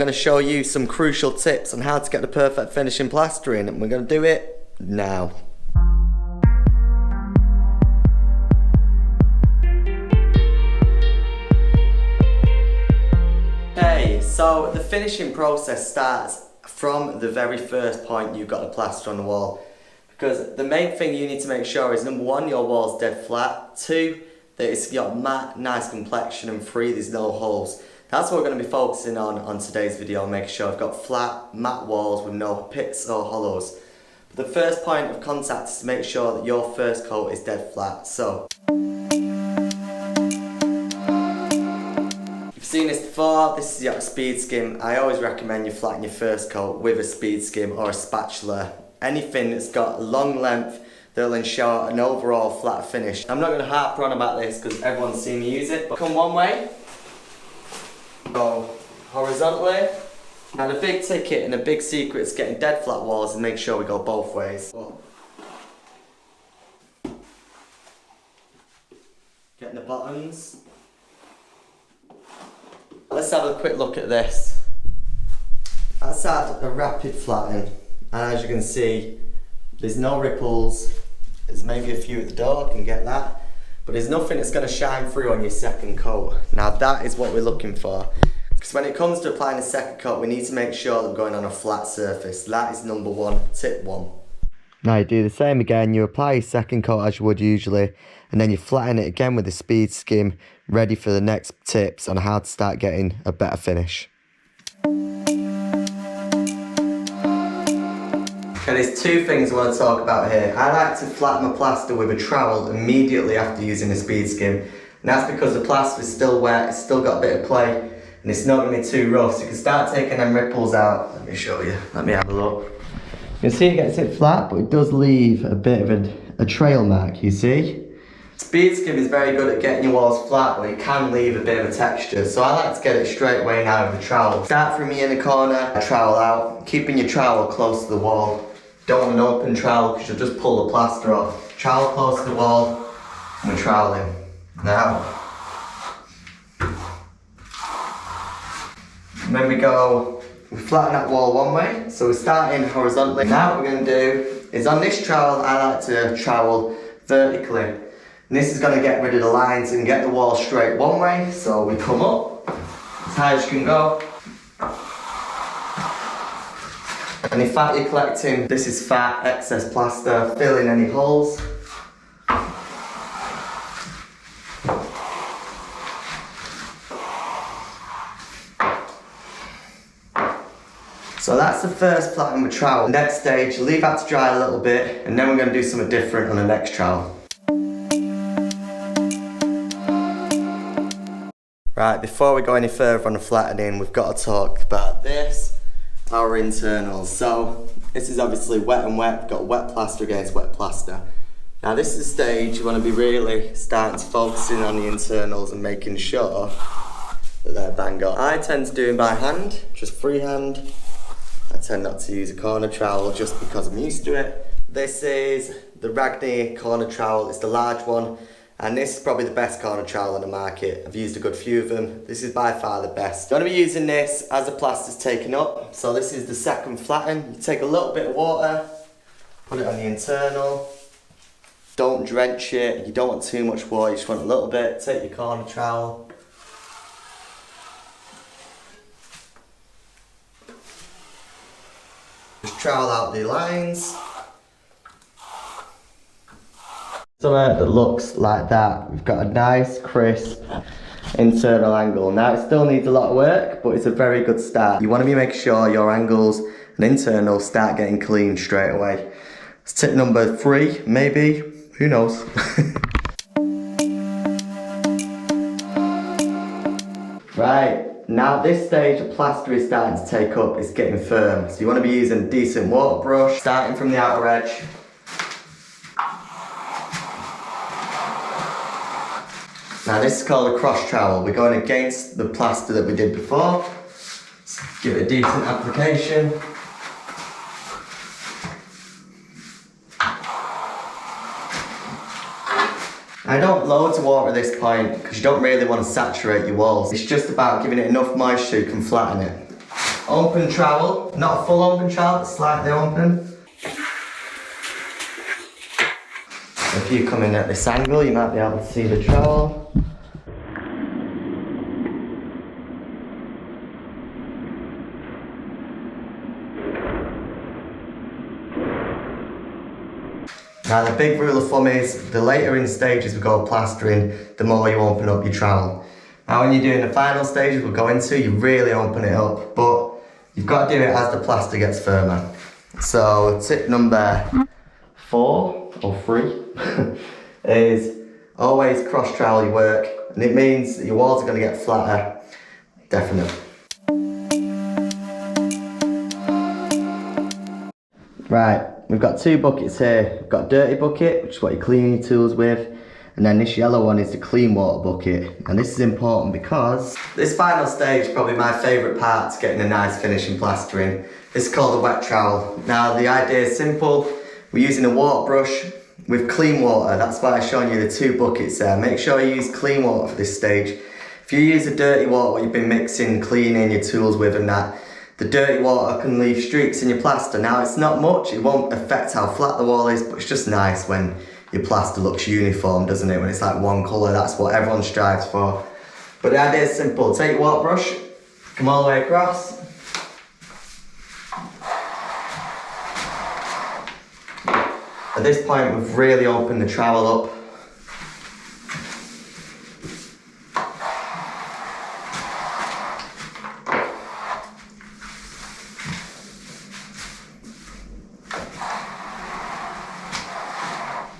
going to show you some crucial tips on how to get the perfect finish in plastering, and we're going to do it now. Okay, so the finishing process starts from the very first point you've got to plaster on the wall, because the main thing you need to make sure is, number one, your wall's dead flat, two, that it's got matte, nice complexion, and three, there's no holes. That's what we're going to be focusing on today's video, making sure I've got flat, matte walls with no pits or hollows. But the first point of contact is to make sure that your first coat is dead flat. So, you've seen this before, this is your speed skim. I always recommend you flatten your first coat with a speed skim or a spatula. Anything that's got a long length that'll ensure an overall flat finish. I'm not going to harp on about this because everyone's seen me use it, but come one way, go horizontally. Now the big ticket and the big secret is getting dead flat walls, and make sure we go both ways. Getting the bottoms. Let's have a quick look at this. That's had a rapid flatten, and as you can see, there's no ripples. There's maybe a few at the door, I can get that, but there's nothing that's going to shine through on your second coat. Now that is what we're looking for, because when it comes to applying a second coat, we need to make sure that we're going on a flat surface. That is number one, tip one. Now you do the same again, you apply your second coat as you would usually, and then you flatten it again with the speed skim, ready for the next tips on how to start getting a better finish. Okay, there's two things I want to talk about here. I like to flatten my plaster with a trowel immediately after using a speed skim. And that's because the plaster is still wet, it's still got a bit of play, and it's not going to be too rough. So you can start taking them ripples out. Let me show you, let me have a look. You can see it gets it flat, but it does leave a bit of a trail mark, you see? Speed skim is very good at getting your walls flat, but it can leave a bit of a texture. So I like to get it straight away now with a trowel. Start from your inner corner, trowel out, keeping your trowel close to the wall. Don't want an open trowel because you'll just pull the plaster off. Trowel close to the wall, and we're troweling. Now, and then we flatten that wall one way, so we're starting horizontally. Now what we're going to do is, on this trowel, I like to trowel vertically. And this is going to get rid of the lines and get the wall straight one way. So we come up as high as you can go. Any fat you're collecting, this is fat, excess plaster, fill in any holes. So that's the first flatten with trowel. Next stage, leave that to dry a little bit, and then we're going to do something different on the next trowel. Right, before we go any further on the flattening, we've got to talk about this. Our internals. So this is obviously wet and wet. We've got wet plaster against wet plaster. Now this is the stage you want to be really starting to focus in on the internals and making sure that they're bang on. I tend to do them by hand, just freehand. I tend not to use a corner trowel just because I'm used to it. This is the Ragni corner trowel. It's the large one, and this is probably the best corner trowel on the market. I've used a good few of them. This is by far the best. You're going to be using this as the plaster's taken up. So this is the second flatten. You take a little bit of water, put it on the internal. Don't drench it. You don't want too much water, you just want a little bit. Take your corner trowel. Just trowel out the lines. Somewhere that looks like that. We've got a nice, crisp internal angle. Now it still needs a lot of work, but it's a very good start. You want to be making sure your angles and internals start getting clean straight away. It's tip number 3, maybe, who knows. Right, now at this stage the plaster is starting to take up, it's getting firm. So you want to be using a decent water brush, starting from the outer edge. Now this is called a cross trowel. We're going against the plaster that we did before. Let's give it a decent application. I don't loads of water at this point because you don't really want to saturate your walls. It's just about giving it enough moisture you can flatten it. open trowel, not a full open trowel, but slightly open. If you come in at this angle, you might be able to see the trowel. Now the big rule of thumb is, the later in stages we go plastering, the more you open up your trowel. Now when you're doing the final stages we'll go into, you really open it up, but you've got to do it as the plaster gets firmer. So tip number 4 or 3 is always cross trowel your work, and it means that your walls are going to get flatter, definitely. Right, we've got 2 buckets here. We've got a dirty bucket, which is what you're cleaning your tools with, and then this yellow one is the clean water bucket. And this is important because this final stage is probably my favourite part to getting a nice finish in plastering. This is called a wet trowel. Now the idea is simple. We're using a water brush with clean water. That's why I've shown you the 2 buckets there. Make sure you use clean water for this stage. If you use the dirty water, what you've been mixing, cleaning your tools with and that, the dirty water can leave streaks in your plaster. Now it's not much, it won't affect how flat the wall is, but it's just nice when your plaster looks uniform, doesn't it? When it's like one colour, that's what everyone strives for. But the idea is simple. Take your water brush, come all the way across. At this point we've really opened the trowel up.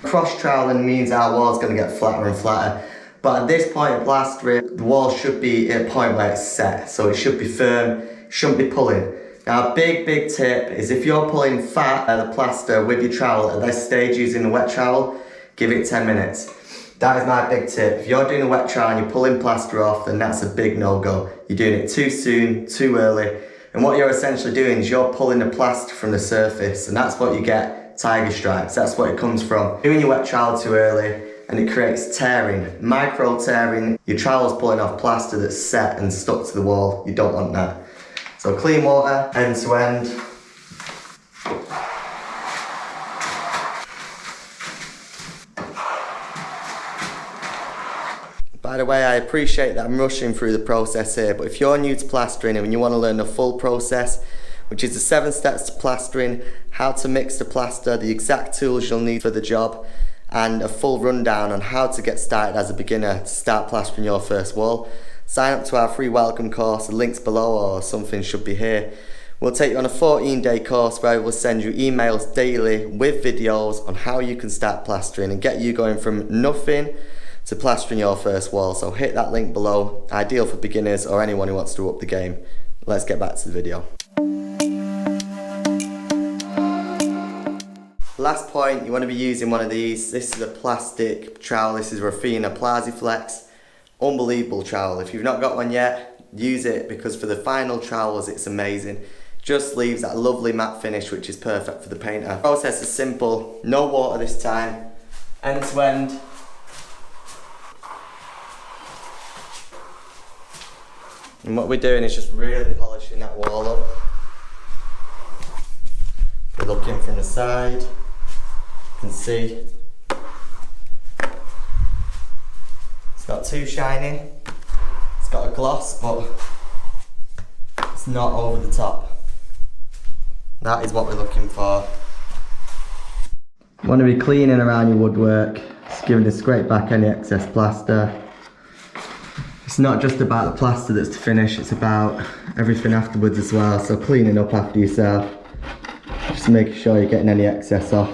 Cross troweling means our wall's going to get flatter and flatter, but at this point of plastering, the wall should be at a point where it's set, so it should be firm, it shouldn't be pulling. Now a big tip is if you're pulling fat the plaster with your trowel at this stage using the wet trowel, give it 10 minutes. That is my big tip. If you're doing a wet trowel and you're pulling plaster off, then that's a big no-go. You're doing it too soon, too early, and what you're essentially doing is you're pulling the plaster from the surface, and that's what you get. Tiger stripes, that's what it comes from. Doing your wet trowel too early and it creates tearing, micro tearing. Your trowel's pulling off plaster that's set and stuck to the wall. You don't want that. So clean water, end to end. By the way, I appreciate that I'm rushing through the process here, but if you're new to plastering and you want to learn the full process, which is the 7 steps to plastering, how to mix the plaster, the exact tools you'll need for the job, and a full rundown on how to get started as a beginner to start plastering your first wall, sign up to our free welcome course. The link's below or something should be here. We'll take you on a 14-day course where we'll send you emails daily with videos on how you can start plastering and get you going from nothing to plastering your first wall. So hit that link below, ideal for beginners or anyone who wants to up the game. Let's get back to the video. Last point, you want to be using one of these. This is a plastic trowel. This is Rafina Plasiflex. Unbelievable trowel. If you've not got one yet, use it because for the final trowels it's amazing. Just leaves that lovely matte finish which is perfect for the painter. The process is simple, no water this time, end to end. And what we're doing is just really polishing that wall up. We're looking from the side, you can see it's not too shiny, it's got a gloss but it's not over the top. That is what we're looking for. You want to be cleaning around your woodwork, just giving it a scrape back any excess plaster. It's not just about the plaster that's to finish, it's about everything afterwards as well, so cleaning up after yourself. Just making sure you're getting any excess off.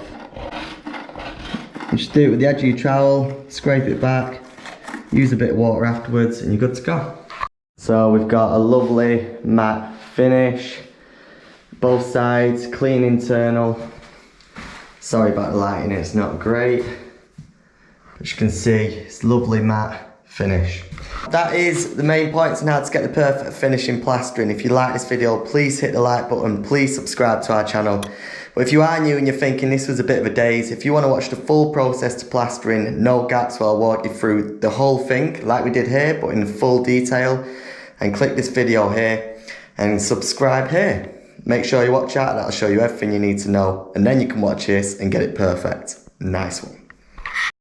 You just do it with the edge of your trowel, scrape it back, use a bit of water afterwards and you're good to go. So we've got a lovely matte finish, both sides, clean internal. Sorry about the lighting, it's not great. As you can see, it's lovely matte finish. That is the main points on how to get the perfect finish in plastering. If you like this video, please hit the like button, please subscribe to our channel. But if you are new and you're thinking this was a bit of a daze, if you want to watch the full process to plastering, no gaps, where I'll walk you through the whole thing like we did here, but in full detail, and click this video here. and subscribe here. Make sure you watch out, that'll show you everything you need to know, and then you can watch this and get it perfect. Nice one.